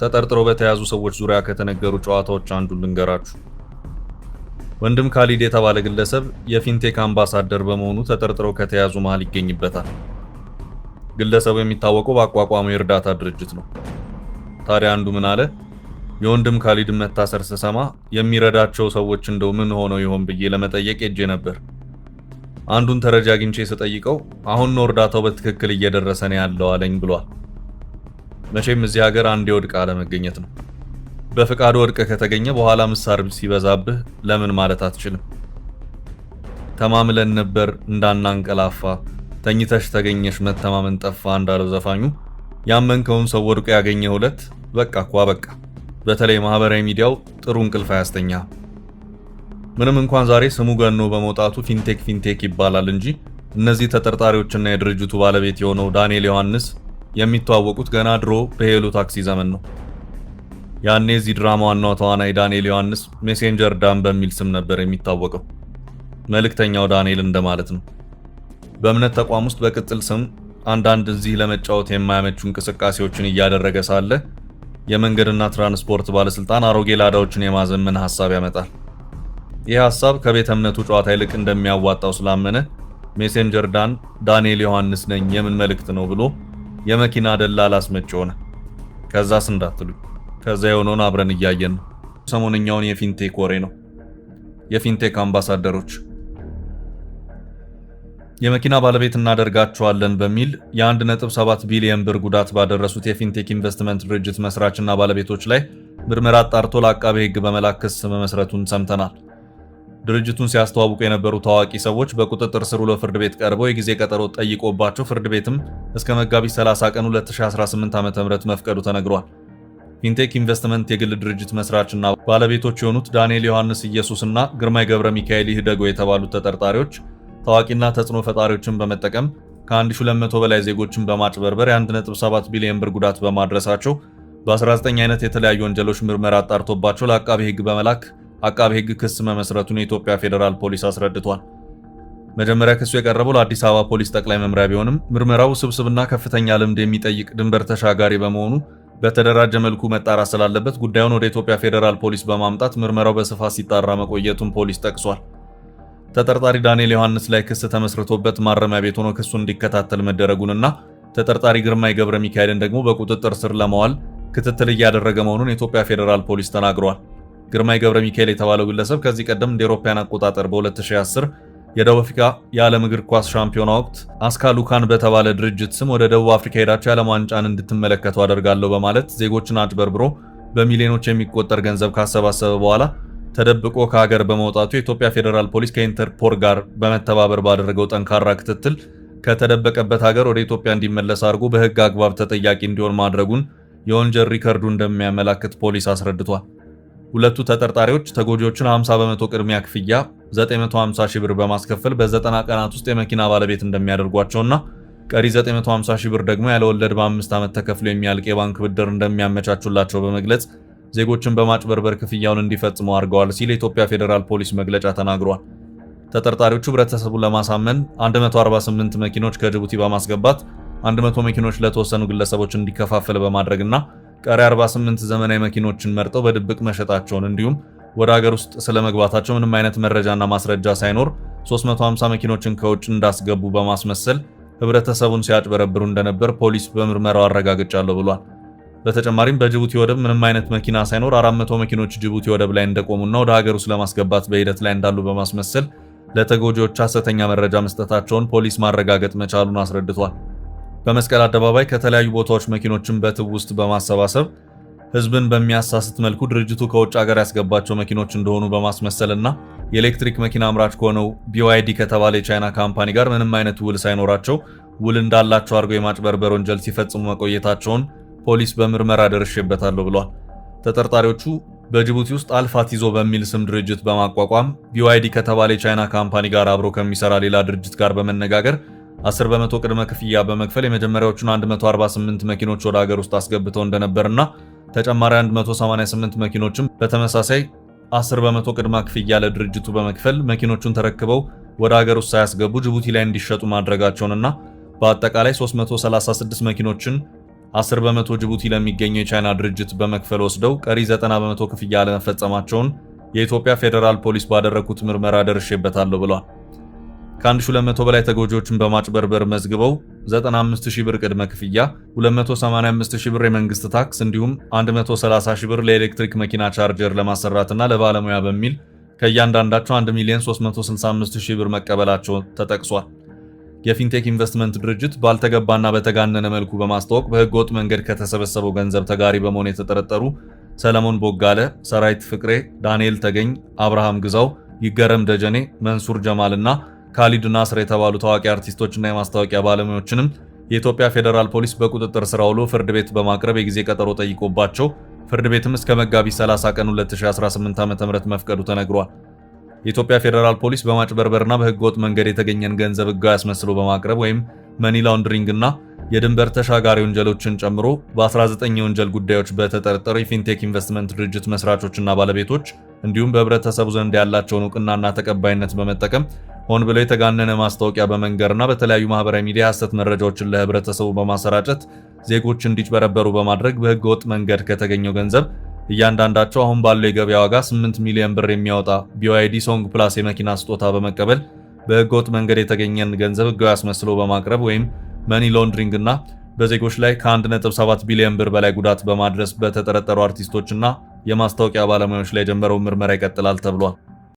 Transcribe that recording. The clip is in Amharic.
ተጠርጥረው በተያዙ ሰዎች ዙሪያ ከተነገሩ ጨዋታዎች አንዱን ልንገራችሁ። ወንድም ካሊድ የተባለ ግለሰብ የፊንቴክ አምባሳደር በመሆኑ ተጠርጥረው ከተያዙ መሃል ይገኝበታል። ግለሰቡ የሚታወቀው በአቋቋሙ የእርዳታ ድርጅት ነው። ታዲያ አንዱ ምን አለ? የወንድም ካሊድን መታሰር ስሰማ የሚረዳቸው ሰዎች እንደው ምን ሆነው ይሆን ብዬ ለመጠየቅ ሄጄ ነበር። አንዱን ተረጃ አግኝቼ ስጠይቀው አሁን ነው እርዳታው በትክክል እየደረሰ ነው ያለው አለኝ ብሏል። መቼም እዚህ ሀገር አንዴ ወድቀ አለመገኘት ነው። በፍቃድ ወድቀ ከተገኘ በኋላ ምሳር ሲበዛብህ ለምን ማለት አትችልም። ተማምለን ነበር እንዳናንቀላፋ፣ ተኝተሽ ተገኘሽ መተማመን ጠፋ እንዳለው ዘፋኙ ያመንከውን ሰው ወድቆ ያገኘው ዕለት በቃ እኮ በቃ። በተለይ ማህበራዊ ሚዲያው ጥሩ እንቅልፍ አያስተኛ። ምንም እንኳን ዛሬ ስሙ ገኖ በመውጣቱ ፊንቴክ ይባላል እንጂ እነዚህ ተጠርጣሪዎችና የድርጅቱ ባለቤት የሆነው ዳንኤል ዮሐንስ የሚተዋወቁት ገና ድሮ በሄሎ ታክሲ ዘመን ነው። ያኔ እዚህ ድራማ ዋናው ተዋናይ ዳንኤል ዮሐንስ ሜሴንጀር ዳን በሚል ስም ነበር የሚታወቀው። መልእክተኛው ዳንኤል እንደማለት ነው። በእምነት ተቋም ውስጥ በቅጽል ስም አንዳንድ እዚህ ለመጫወት የማያመቹ እንቅስቃሴዎችን እያደረገ ሳለ የመንገድና ትራንስፖርት ባለስልጣን አሮጌ ላዳዎችን የማዘመን ሐሳብ ያመጣል። ይህ ሐሳብ ከቤተ እምነቱ ጨዋታ ይልቅ እንደሚያዋጣው ስላመነ ሜሴንጀር ዳንኤል ዮሐንስ ነኝ የምን መልእክት ነው ብሎ የመኪና ደላላ አስመጪ ሆነ። ከዛስ እንዳትሉ ከዛ የሆነውን አብረን እያየን ነው። ሰሞንኛውን የፊንቴክ ወሬ ነው። የፊንቴክ አምባሳደሮች የመኪና ባለቤት እናደርጋቸዋለን በሚል የ1.7 ቢሊዮን ብር ጉዳት ባደረሱት የፊንቴክ ኢንቨስትመንት ድርጅት መስራችና ባለቤቶች ላይ ምርመራ አጣርቶ ለአቃቤ ሕግ በመላክ ክስ መመስረቱን ሰምተናል። ድርጅቱን ሲያስተዋውቁ የነበሩ ታዋቂ ሰዎች በቁጥጥር ስር ውለው ፍርድ ቤት ቀርበው የጊዜ ቀጠሮ ጠይቆባቸው ፍርድ ቤትም እስከ መጋቢት 30 ቀን 2018 ዓ.ም መፍቀዱ ተነግሯል። ፊንቴክ ኢንቨስትመንት የግል ድርጅት መስራችና ባለቤቶች የሆኑት ዳንኤል ዮሐንስ ኢየሱስና ግርማይ ገብረ ሚካኤል ይህደጎ የተባሉት ተጠርጣሪዎች ታዋቂና ተጽዕኖ ፈጣሪዎችን በመጠቀም ከ1200 በላይ ዜጎችን በማጭበርበር የ1.7 ቢሊዮን ብር ጉዳት በማድረሳቸው በ19 አይነት የተለያዩ ወንጀሎች ምርመራ አጣርቶባቸው ለአቃቤ ሕግ በመላክ አቃቤ ሕግ ክስ መመስረቱን የኢትዮጵያ ፌዴራል ፖሊስ አስረድቷል። መጀመሪያ ክሱ የቀረበው ለአዲስ አበባ ፖሊስ ጠቅላይ መምሪያ ቢሆንም ምርመራው ውስብስብና ከፍተኛ ልምድ የሚጠይቅ ድንበር ተሻጋሪ በመሆኑ በተደራጀ መልኩ መጣራት ስላለበት ጉዳዩን ወደ ኢትዮጵያ ፌዴራል ፖሊስ በማምጣት ምርመራው በስፋት ሲጣራ መቆየቱን ፖሊስ ጠቅሷል። ተጠርጣሪ ዳንኤል ዮሐንስ ላይ ክስ ተመስርቶበት ማረሚያ ቤት ሆኖ ክሱን እንዲከታተል መደረጉንና ተጠርጣሪ ግርማይ ገብረ ሚካኤልን ደግሞ በቁጥጥር ስር ለማዋል ክትትል እያደረገ መሆኑን የኢትዮጵያ ፌዴራል ፖሊስ ተናግሯል። ግርማይ ገብረ ሚካኤል የተባለው ግለሰብ ከዚህ ቀደም እንደ አውሮፓውያን አቆጣጠር በ2010 የደቡብ አፍሪካ የዓለም እግር ኳስ ሻምፒዮና ወቅት አስካሉካን በተባለ ድርጅት ስም ወደ ደቡብ አፍሪካ ሄዳቸው የዓለም ዋንጫን እንድትመለከቱ አደርጋለሁ በማለት ዜጎችን አጭበርብሮ በሚሊዮኖች የሚቆጠር ገንዘብ ካሰባሰበ በኋላ ተደብቆ ከሀገር በመውጣቱ የኢትዮጵያ ፌዴራል ፖሊስ ከኢንተርፖል ጋር በመተባበር ባደረገው ጠንካራ ክትትል ከተደበቀበት ሀገር ወደ ኢትዮጵያ እንዲመለስ አድርጎ በሕግ አግባብ ተጠያቂ እንዲሆን ማድረጉን የወንጀል ሪከርዱ እንደሚያመላክት ፖሊስ አስረድቷል። ሁለቱ ተጠርጣሪዎች ተጎጂዎችን 50 በመቶ ቅድሚያ ክፍያ 950 ሺህ ብር በማስከፈል በ90 ቀናት ውስጥ የመኪና ባለቤት እንደሚያደርጓቸውና ቀሪ 950 ሺህ ብር ደግሞ ያለ ወለድ በ5 ዓመት ተከፍሎ የሚያልቅ የባንክ ብድር እንደሚያመቻቹላቸው በመግለጽ ዜጎችን በማጭበርበር ክፍያውን እንዲፈጽሙ አድርገዋል ሲል የኢትዮጵያ ፌዴራል ፖሊስ መግለጫ ተናግሯል። ተጠርጣሪዎቹ ህብረተሰቡን ለማሳመን 148 መኪኖች ከጅቡቲ በማስገባት 100 መኪኖች ለተወሰኑ ግለሰቦች እንዲከፋፈል በማድረግና ቀሪ 48 ዘመናዊ መኪኖችን መርጠው በድብቅ መሸጣቸውን እንዲሁም ወደ ሀገር ውስጥ ስለመግባታቸው ምንም አይነት መረጃና ማስረጃ ሳይኖር 350 መኪኖችን ከውጭ እንዳስገቡ በማስመሰል ህብረተሰቡን ሲያጭበረብሩ እንደነበር ፖሊስ በምርመራው አረጋግጫለሁ ብሏል። በተጨማሪም በጅቡቲ ወደብ ምንም አይነት መኪና ሳይኖር 400 መኪኖች ጅቡቲ ወደብ ላይ እንደቆሙና ወደ ሀገር ውስጥ ለማስገባት በሂደት ላይ እንዳሉ በማስመሰል ለተጎጂዎች ሐሰተኛ መረጃ መስጠታቸውን ፖሊስ ማረጋገጥ መቻሉን አስረድቷል። በመስቀል አደባባይ ከተለያዩ ቦታዎች መኪኖችን በትብ ውስጥ በማሰባሰብ ህዝብን በሚያሳስት መልኩ ድርጅቱ ከውጭ ሀገር ያስገባቸው መኪኖች እንደሆኑ በማስመሰልና የኤሌክትሪክ መኪና አምራች ከሆነው BYD ከተባለ የቻይና ካምፓኒ ጋር ምንም አይነት ውል ሳይኖራቸው ውል እንዳላቸው አድርገው የማጭበርበር ወንጀል ሲፈጽሙ መቆየታቸውን ፖሊስ በምርመራ ደርሼበታለሁ ብሏል። ተጠርጣሪዎቹ በጅቡቲ ውስጥ አልፋቲዞ በሚል ስም ድርጅት በማቋቋም BYD ከተባለ የቻይና ካምፓኒ ጋር አብሮ ከሚሰራ ሌላ ድርጅት ጋር በመነጋገር 10 በመቶ ቅድመ ክፍያ በመክፈል የመጀመሪያዎቹን 148 መኪኖች ወደ ሀገር ውስጥ አስገብተው እንደነበርና ተጨማሪ 188 መኪኖችም በተመሳሳይ 10 በመቶ ቅድመ ክፍያ ለድርጅቱ በመክፈል መኪኖቹን ተረክበው ወደ ሀገር ውስጥ ሳያስገቡ ጅቡቲ ላይ እንዲሸጡ ማድረጋቸውንና በአጠቃላይ 336 መኪኖችን 10 በመቶ ጅቡቲ ለሚገኘው የቻይና ድርጅት በመክፈል ወስደው ቀሪ 90 በመቶ ክፍያ አለመፈጸማቸውን የኢትዮጵያ ፌዴራል ፖሊስ ባደረጉት ምርመራ ደርሼበታለሁ ብሏል። ከ1200 በላይ ተጎጂዎችን በማጭበርበር መዝግበው 95000 ብር ቅድመ ክፍያ፣ 285000 ብር የመንግስት ታክስ እንዲሁም 130000 ብር ለኤሌክትሪክ መኪና ቻርጀር ለማሰራትና ለባለሙያ በሚል ከእያንዳንዳቸው 1,365,000 ብር መቀበላቸው ተጠቅሷል። የፊንቴክ ኢንቨስትመንት ድርጅት ባልተገባና በተጋነነ መልኩ በማስተዋወቅ በህገወጥ መንገድ ከተሰበሰበው ገንዘብ ተጋሪ በመሆን የተጠረጠሩ ሰለሞን ቦጋለ፣ ሰራዊት ፍቅሬ፣ ዳንኤል ተገኝ፣ አብርሃም ግዛው፣ ይገረም ደጀኔ፣ መንሱር ጀማል እና ካሊድ ናስር የተባሉ ታዋቂ አርቲስቶችና የማስታወቂያ ባለሙያዎችንም የኢትዮጵያ ፌዴራል ፖሊስ በቁጥጥር ስር አውሎ ፍርድ ቤት በማቅረብ የጊዜ ቀጠሮ ጠይቆባቸው ፍርድ ቤትም እስከ መጋቢት 30 ቀን 2018 ዓ.ም መፍቀዱ ተነግሯል። የኢትዮጵያ ፌዴራል ፖሊስ በማጭበርበርና በህገወጥ መንገድ የተገኘን ገንዘብ ህጋዊ አስመስሎ በማቅረብ ወይም መኒ ላውንድሪንግ እና የድንበር ተሻጋሪ ወንጀሎችን ጨምሮ በ19 የወንጀል ጉዳዮች በተጠረጠሩ የፊንቴክ ኢንቨስትመንት ድርጅት መስራቾችና ባለቤቶች እንዲሁም በህብረተሰቡ ዘንድ ያላቸውን እውቅናና ተቀባይነት በመጠቀም ሆን ብለው የተጋነነ ማስታወቂያ በመንገርና በተለያዩ ማህበራዊ ሚዲያ ሐሰት መረጃዎችን ለህብረተሰቡ በማሰራጨት ዜጎች እንዲጭበረበሩ በማድረግ በህገወጥ መንገድ ከተገኘው ገንዘብ እያንዳንዳቸው አሁን ባለው የገበያ ዋጋ 8 ሚሊዮን ብር የሚያወጣ BYD ሶንግ ፕላስ የመኪና ስጦታ በመቀበል በህገወጥ መንገድ የተገኘን ገንዘብ ህጋዊ አስመስሎ በማቅረብ ወይም መኒ ሎንድሪንግ እና በዜጎች ላይ ከ1.7 ቢሊዮን ብር በላይ ጉዳት በማድረስ በተጠረጠሩ አርቲስቶችና የማስታወቂያ ባለሙያዎች ላይ የጀመረው ምርመራ ይቀጥላል ተብሏል።